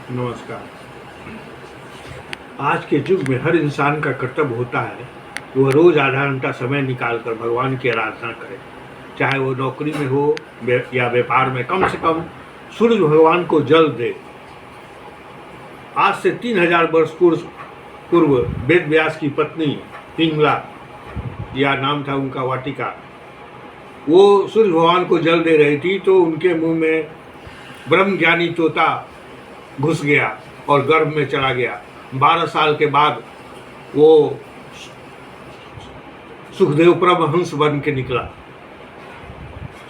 नमस्कार। आज के युग में हर इंसान का कर्तव्य होता है कि वह रोज़ आधा घंटा समय निकालकर भगवान की आराधना करे, चाहे वो नौकरी में हो या व्यापार में। कम से कम सूर्य भगवान को जल दे। आज से 3000 वर्ष पूर्व वेद व्यास की पत्नी पिंगला, या नाम था उनका, वाटिका, वो सूर्य भगवान को जल दे रही थी तो उनके मुंह में ब्रह्म ज्ञानी तोता घुस गया और गर्भ में चला गया। 12 साल के बाद वो सुखदेव परमहंस बन के निकला।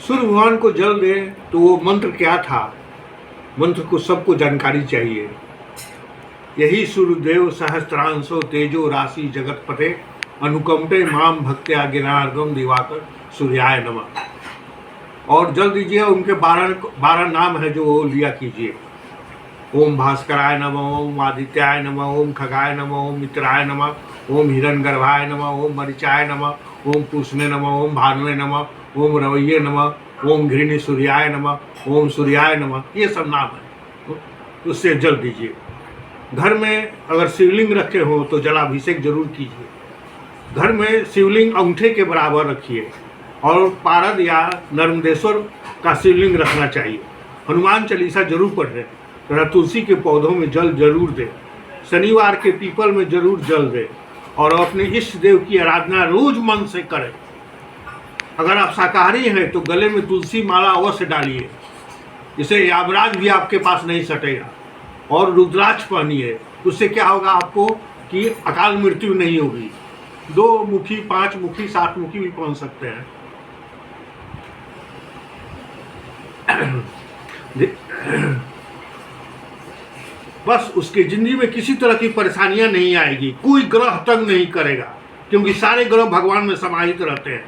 सूर्य भगवान को जल दे तो वो मंत्र क्या था? मंत्र को सबको जानकारी चाहिए। यही सूर्यदेव सहस्त्रांशो तेजो राशि जगत पते अनुकंपे माम भक्त्या ज्ञानार्गम दिवाकर सूर्याय नमः। और जल दीजिए, उनके 12 नाम है जो वो लिया कीजिए। ओम भास्कराय नमः, ओम आदित्याय नमः, ओम खगाय नमः, ओम मित्राय नमः, ओम हिरण्यगर्भाय नमः, ओम मरीचाय नमः, ओम पूष्णे नमः, ओम भानुवे नमः, ओम रवैये नमः, ओम घृणी सूर्याय नमः, ओम सूर्याय नमः। ये सब नाम है, उससे जल दीजिए। घर में अगर शिवलिंग रखे हो तो जलाभिषेक जरूर कीजिए। घर में शिवलिंग अंगूठे के बराबर रखिए और पारद या नर्मदेश्वर का शिवलिंग रखना चाहिए। हनुमान चालीसा जरूर पढ़ें तथा तुलसी के पौधों में जल जरूर दें। शनिवार के पीपल में जरूर जल दें और अपने इष्ट देव की आराधना रोज मन से करें। अगर आप शाकाहारी हैं तो गले में तुलसी माला अवश्य डालिए, जिससे यामराज भी आपके पास नहीं सटेगा। और रुद्राक्ष पहनिए, उससे क्या होगा आपको कि अकाल मृत्यु नहीं होगी। 2 मुखी, 5 मुखी, 7 मुखी भी पहन सकते हैं। बस उसके जिंदगी में किसी तरह की परेशानियां नहीं आएगी, कोई ग्रह तंग नहीं करेगा, क्योंकि सारे ग्रह भगवान में समाहित रहते हैं।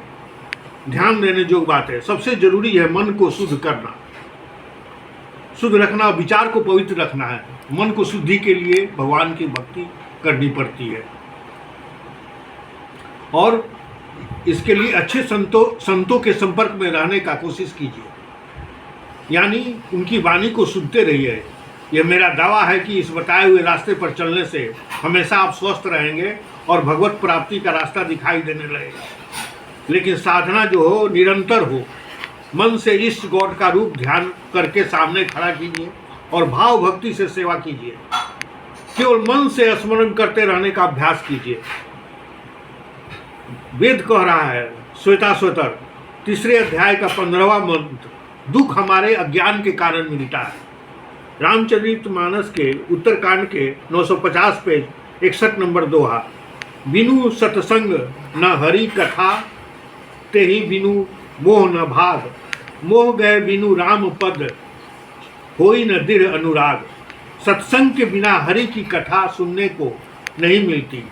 ध्यान देने जो बात है, सबसे जरूरी है मन को शुद्ध करना, शुद्ध रखना, विचार को पवित्र रखना है। मन को शुद्धि के लिए भगवान की भक्ति करनी पड़ती है और इसके लिए अच्छे संतों के संपर्क में रहने का कोशिश कीजिए, यानी उनकी वाणी को सुनते रहिए। यह मेरा दावा है कि इस बताए हुए रास्ते पर चलने से हमेशा आप स्वस्थ रहेंगे और भगवत प्राप्ति का रास्ता दिखाई देने लगेगा। लेकिन साधना जो हो निरंतर हो। मन से इष्ट गॉड का रूप ध्यान करके सामने खड़ा कीजिए और भाव भक्ति से सेवा कीजिए। केवल मन से स्मरण करते रहने का अभ्यास कीजिए। वेद कह रहा है, श्वेताश्वतर 3 अध्याय का 15वां मंत्र, दुख हमारे अज्ञान के कारण मिलता है। रामचरितमानस के उत्तरकांड के 950 पेज 61 नंबर दोहा, बिनु सत्संग न हरि कथा ते ही बिनु मोह न भाग, मोह गए बिनु राम पद होई न दृढ़ अनुराग। सत्संग के बिना हरि की कथा सुनने को नहीं मिलती,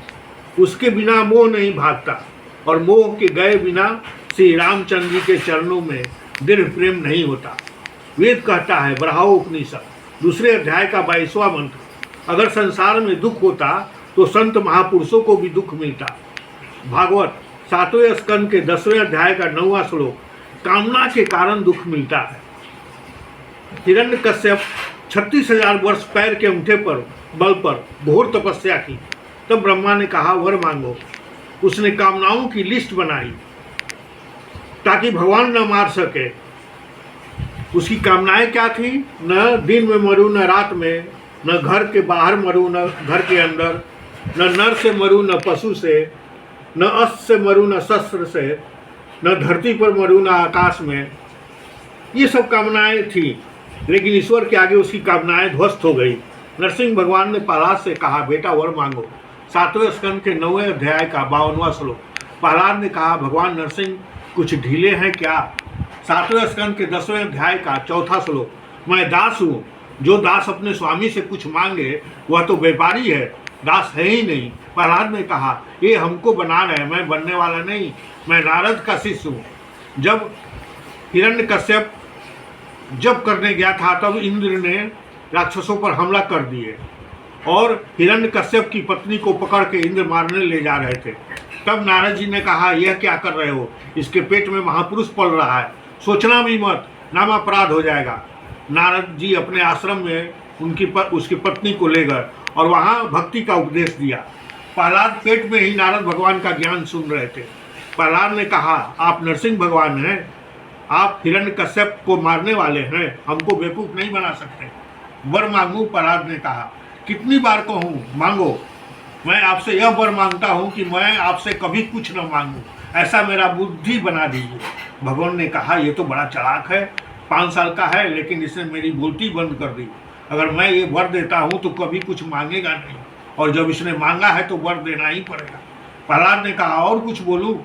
उसके बिना मोह नहीं भागता और मोह के गए बिना श्री रामचंद्र जी के चरणों में दृढ़ प्रेम नहीं होता। वेद कहता है, बरहाओ उपनिषद 2 अध्याय का 22वां मंत्र, अगर संसार में दुख होता तो संत महापुरुषों को भी दुख मिलता। भागवत 7वें स्कंद के 10वें अध्याय का 9वां श्लोक, कामना के कारण दुख मिलता है। हिरण्यकश्यप 36,000 वर्ष पैर के अंगूठे पर बल पर घोर तपस्या की, तब ब्रह्मा ने कहा वर मांगो। उसने कामनाओं की लिस्ट बनाई ताकि भगवान न मार सके। उसकी कामनाएं क्या थी? न दिन में मरूं, न रात में, न घर के बाहर मरूं, न घर के अंदर, न नर से मरूं, न पशु से, न अस्त्र से मरूं, न शस्त्र से, न धरती पर मरूं, न आकाश में। ये सब कामनाएं थी, लेकिन ईश्वर के आगे उसकी कामनाएं ध्वस्त हो गई। नरसिंह भगवान ने प्रहलाद से कहा, बेटा वर मांगो। 7वें स्कंद के 9वें अध्याय का 52वां श्लोक, प्रहलाद ने कहा, भगवान नरसिंह कुछ ढीले हैं क्या? 7वें स्कंद के 10वें अध्याय का 4था श्लोक, मैं दास हूँ, जो दास अपने स्वामी से कुछ मांगे वह तो व्यापारी है, दास है ही नहीं। प्रहलाद ने कहा, ये हमको बना रहे, मैं बनने वाला नहीं, मैं नारद का शिष्य हूँ। जब हिरण्यकश्यप जप करने गया था तब इंद्र ने राक्षसों पर हमला कर दिए और हिरण्यकश्यप की पत्नी को पकड़ के इंद्र मारने ले जा रहे थे। तब नारद जी ने कहा, यह क्या कर रहे हो? इसके पेट में महापुरुष पल रहा है, सोचना भी मत, नाम अपराध हो जाएगा। नारद जी अपने आश्रम में उसकी पत्नी को ले गए और वहाँ भक्ति का उपदेश दिया। प्रहलाद पेट में ही नारद भगवान का ज्ञान सुन रहे थे। प्रहलाद ने कहा, आप नरसिंह भगवान हैं, आप हिरण्यकश्यप को मारने वाले हैं, हमको बेवकूफ़ नहीं बना सकते। वर मांगू? प्रहलाद ने कहा। कितनी बार कहूँ? मांगो। मैं आपसे यह वर मांगता हूँ कि मैं आपसे कभी कुछ न मांगूँ, ऐसा मेरा बुद्धि बना दीजिए। भगवान ने कहा, ये तो बड़ा चालाक है, 5 साल का है, लेकिन इसने मेरी बोलती बंद कर दी। अगर मैं ये वर देता हूँ तो कभी कुछ मांगेगा नहीं, और जब इसने मांगा है तो वर देना ही पड़ेगा। प्रहलाद ने कहा, और कुछ बोलूँ?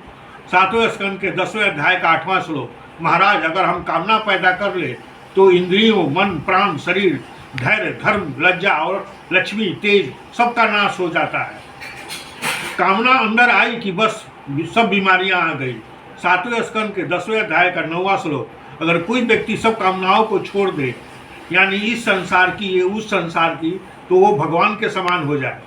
7वें स्कंद के 10वें अध्याय का 8वां श्लोक, महाराज अगर हम कामना पैदा कर ले तो इंद्रियों, मन, प्राण, शरीर, धैर्य, धर्म, लज्जा और लक्ष्मी, तेज सबका नाश हो जाता है। कामना अंदर आई कि बस सब बीमारियां आ गई। 7वें स्कंद के 10वें अध्याय का 9वां श्लोक, अगर कोई व्यक्ति सब कामनाओं को छोड़ दे, यानी इस संसार की, ये उस संसार की, तो वो भगवान के समान हो जाए।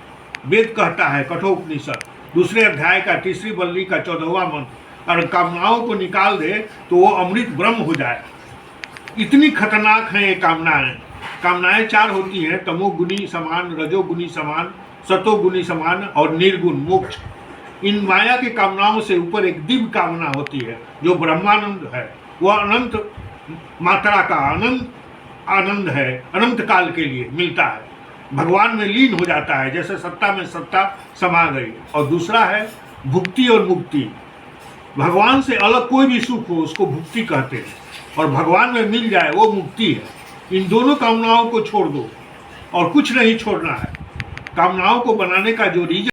वेद कहता है, कठोपनिषद 2 अध्याय का 3री वल्ली का 14वां मंत्र, अगर कामनाओं को निकाल दे तो वो अमृत ब्रह्म हो जाए। इतनी खतरनाक हैं ये कामनाएं। कामनाएं 4 होती हैं, तमोगुणी समान, रजोगुणी समान, सतोगुणी समान और निर्गुण मोक्ष। इन माया की कामनाओं से ऊपर एक दिव्य कामना होती है जो ब्रह्मानंद है। वह अनंत मात्रा का अनंत आनंद है, अनंत काल के लिए मिलता है, भगवान में लीन हो जाता है, जैसे सत्ता में सत्ता समा गई। और दूसरा है भुक्ति और मुक्ति। भगवान से अलग कोई भी सुख हो उसको भुक्ति कहते हैं, और भगवान में मिल जाए वो मुक्ति है। इन दोनों कामनाओं को छोड़ दो और कुछ नहीं छोड़ना है। कामनाओं को बनाने का जो रीजन